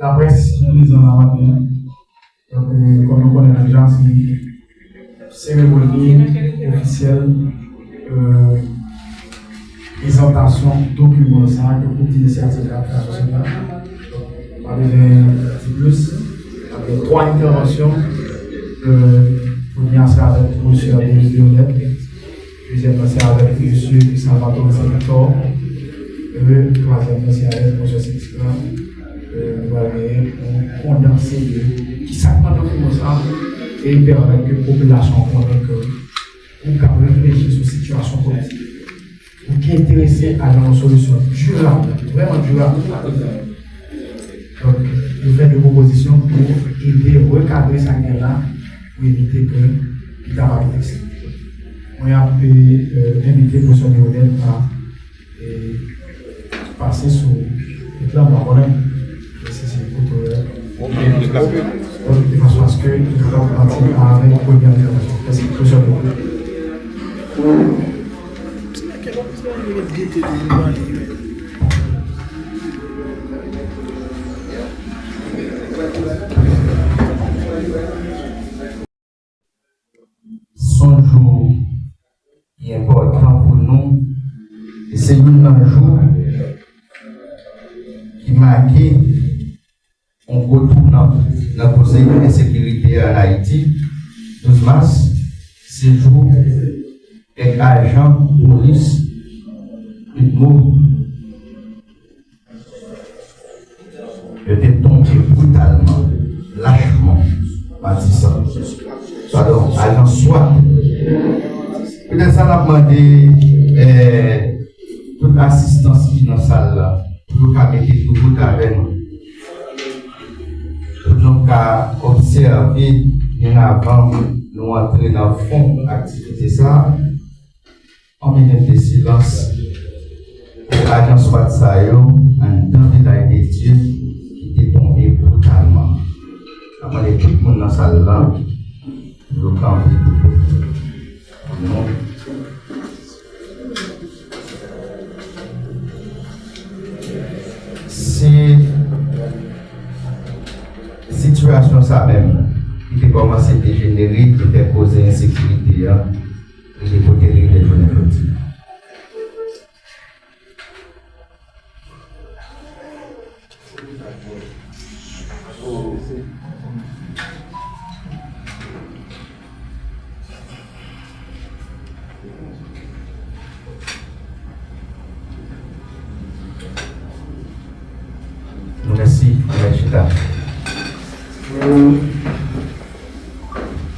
La presse utilise en la matin. Donc, comme nous connaissons déjà, c'est une cérémonie officielle, présentation, document, ça, que pour l'initiative de la création sociale. On va dire plus, avec 3 interventions. Première, c'est avec M. Adélis Lionel. Deuxième, c'est avec M. Salvatore Senator. Troisième, c'est avec M. Sixplan. Nous allons condenser qui s'attend de ça et permettre que la population comprenne que nous pouvons réfléchir sur la situation politique. Nous qui sommes intéressés à une solution durable, vraiment durable. Donc, nous faisons des propositions pour aider à recadrer cette guerre-là pour éviter que l'État va être. On a invité M. Lionel à passer sur le plan marronnet. De façon à ce que nous allons partir avec la première intervention. Merci, M. Son jour est important pour nous et c'est un jour qui marque un retour dans la position d'insécurité en Haïti. 12 mars, c'est le jour avec agent police une mot était tombé brutalement, lâchement, bâtissant. Pardon, agent soit. Peut-être ça n'a demandé toute assistance qui est dans la salle là, pour nous mettre tout le monde avec nous. Pour nous observer bien avant nous entrer dans le fond de l'activité ça, en minute de silence, l'agent soit ça, en temps de la de Dieu qui est tombé brutalement. Avant de tout le monde dans la salle là, nous camper non. C'est situation ça même qui a commencé à dégénérer, qui fait causer insécurité et les côtés des journées politiques. Merci, Chita.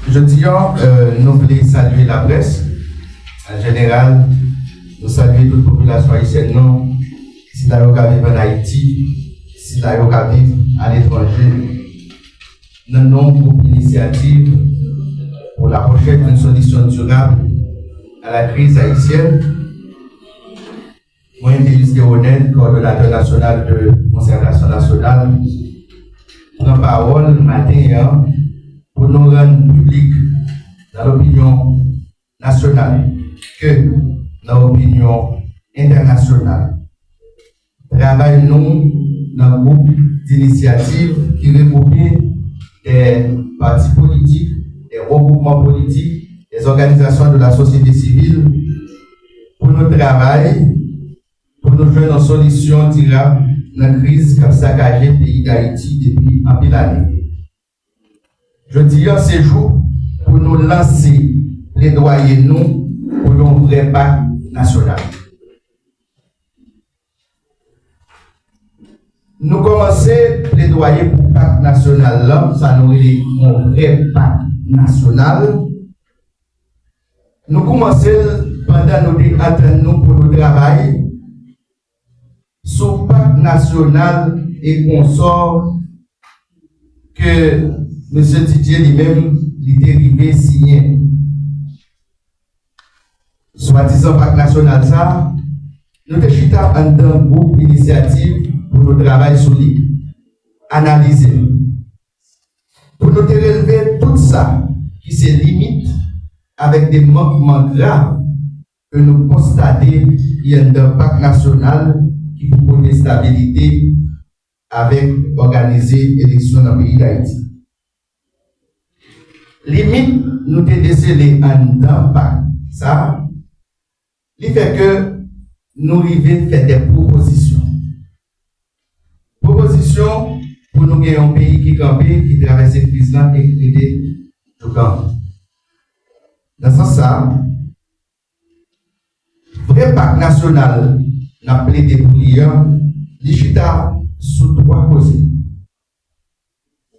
Je dis, nous voulons saluer la presse. En général, nous saluons toute la population haïtienne, non, si la yoga vit en Haïti, si la yoga vit à l'étranger. Nous avons une initiative pour la recherche d'une solution durable à la crise haïtienne. Moi, Adélis Lionel, coordonnateur national de concertation nationale, prend parole matin pour nous rendre public dans l'opinion nationale que dans l'opinion internationale. Travaillons dans un groupe d'initiatives qui regroupe des partis politiques, des regroupements politiques, des organisations de la société civile pour nous travailler, pour nous faire une solution durable dans la crise qui a saccagé le pays d'Haïti depuis un peu d'années. Je dis à ce jour pour nous lancer plaidoyer nous pour un vrai pacte national. Nous commençons à plaidoyer pour le pacte national là, ça nous est un vrai pacte national. Nous commençons pendant nous attendons pour nous travailler sur le pacte national et consort que M. Didier lui-même est dérivé signé. Soit-disant pacte national ça, nous avons chita en un groupe d'initiative pour nous travailler sur lui, analyser. Pour nous relever tout ça qui se limite avec des manquements graves que nous constatons qu'il y a un pacte national qui propose des stabilités avec organiser l'élection dans le pays d'Haïti. Limite, nous te décelé en dedans par ça, il fait que nous arrivons à faire des propositions. Propositions pour nous gagner un pays qui campé, qui traverse cette crise-là et qui était tout camp. Dans ce sens, vrai pacte national n'a plaidé pour l'IA, l'ICHITA sous trois causes.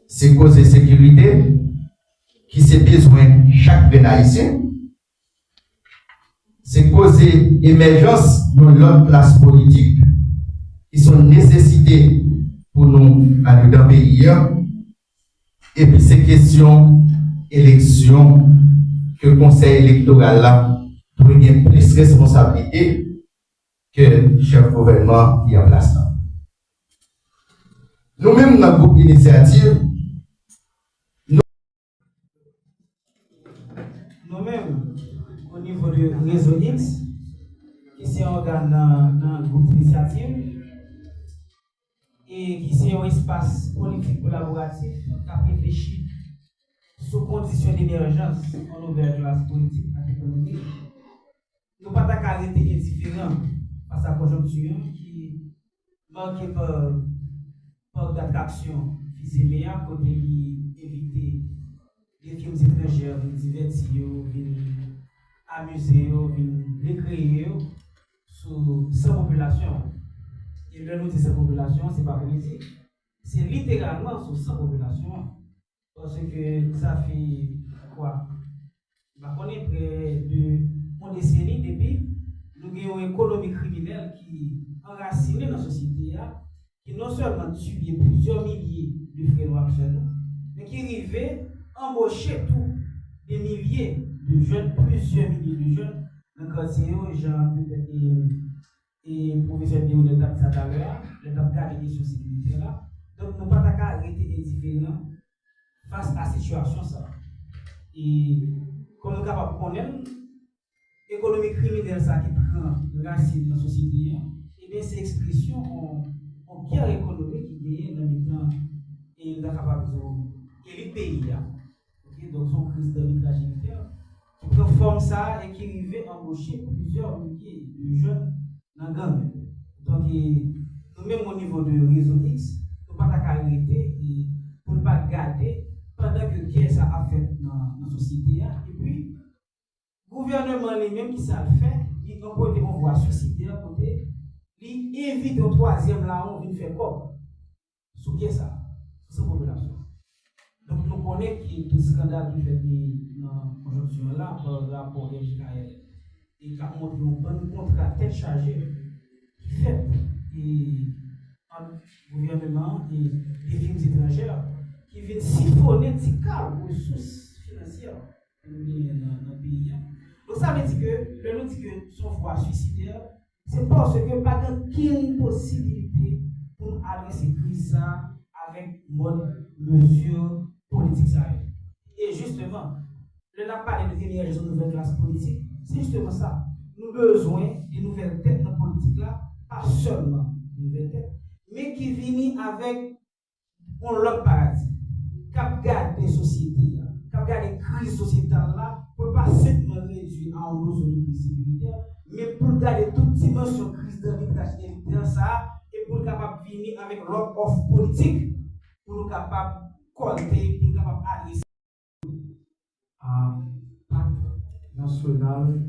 C'est cause de sécurité, qui c'est besoin chaque haïtien. C'est cause d'émergence dans l'autre place politique, qui sont nécessités pour nous aller dans le pays. Et puis c'est question élection que le conseil électoral là doit avoir plus de responsabilité que le chef gouvernement qui est en place là. Nous-mêmes, dans le groupe d'initiative, nous-mêmes, au niveau du réseau X, qui c'est un organe dans le groupe d'initiative et qui c'est un espace politique collaboratif qui a réfléchi sous conditions d'émergence en nouvelle classe politique et économique. Nous ne pouvons pas arrêter indifférents face à la conjoncture qui manque par d'attraction physique pour éviter les films étrangers, de divertir, de amuser, de récréer sans population. Et le nous dit sans population, ce n'est pas politique. C'est littéralement sur sans population. Parce que ça fait quoi? On est près de une décennie depuis, nous avons une économie criminelle qui est enracinée dans la société, qui non seulement tue plusieurs milliers de frères noirs chez nous, mais qui arrive à embaucher tous des milliers de jeunes, plusieurs milliers de jeunes, dans le quartier, genre et professeur de l'étape tout à l'heure, l'étape garde des questions sécurité là. Donc, nous ne pouvons pas arrêter indifférents face à cette situation. Ça. Et comme nous sommes capables de connaître l'économie criminelle ça, qui prend racine dans la société, et bien ces expressions ont guerre économique qui gagne dans le temps et nous sommes capables de les pays. Okay? Donc, son crise d'arbitrage militaire qui prend forme ça et qui arrive à embaucher plusieurs milliers de jeunes dans le gang. Donc, nous-mêmes au niveau de réseau X, nous ne pouvons pas arrêter pour ne pas garder pendant que guerre ça a fait dans la société. Et puis, le gouvernement lui-même qui ça le fait, il envoie des envois suicidaires côté, il évite au troisième là, on vient faire quoi? Sous qui ça? Sous population. Donc, nous connaissons qu'il y a tout scandale qui fait dans la conjonction là, par rapport à JKL. Et qui a montré un bon contrat tête chargée qui fait entre le gouvernement et les firmes étrangères qui viennent siphonner des ressources financières dans le pays. Donc ça veut dire que le nous dit que son voie suicidaire, c'est parce que pas aucune possibilité pour adresser cette crise avec mode mesure politique. Et justement, le n'a pas de l'émergence de nouvelle classe politique. C'est justement ça. Nous avons besoin de nouvelles têtes dans la politique là, pas seulement de nouvelles têtes, mais qui viennent avec un autre paradigme. Cap garde des sociétés, cap garde des crises sociétales là, pour pas simplement réduire à un autre de crise sécuritaire, mais pour garder toute dimension de crise d'arbitrage dans ça, et pour capable venir avec l'autre offre politique, pour nous capable compter, pour nous capable adresser. Pacte national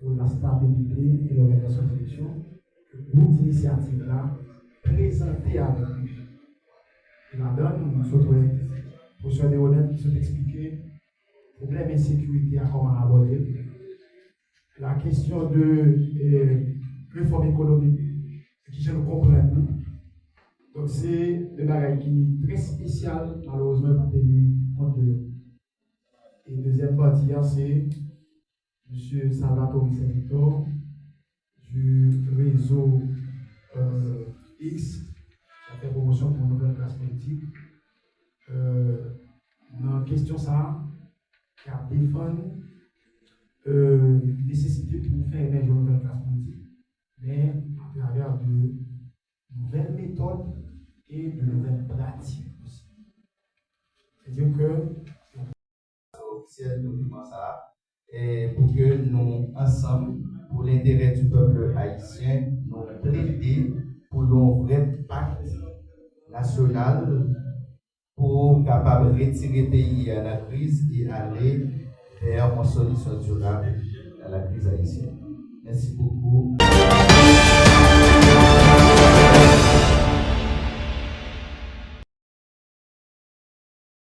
pour la stabilité et l'organisation des élections, le groupe d'initiative là, présenté avec nous. La donne, nous souhaitons, pour ceux des honnêtes qui sont expliqués, le problème d'insécurité à comment aborder, la question de réforme économique, qui je le comprends. Donc c'est des bagages qui sont très spécial, malheureusement, pas tenu compte de nous. Et deuxième partie, c'est M. Salvatore Victor du réseau X, qui a fait promotion pour une nouvelle classe politique. Dans la question, ça, qui a défendu nécessité pour faire émerger une nouvelle classe politique, mais à travers de nouvelles méthodes et de nouvelles pratiques aussi. C'est-à-dire que officiel document ça, et pour que nous, ensemble, pour l'intérêt du peuple haïtien, nous plaider pour un vrai pacte national pour capable de retirer le pays à la crise et aller vers une solution durable à la crise haïtienne. Merci beaucoup.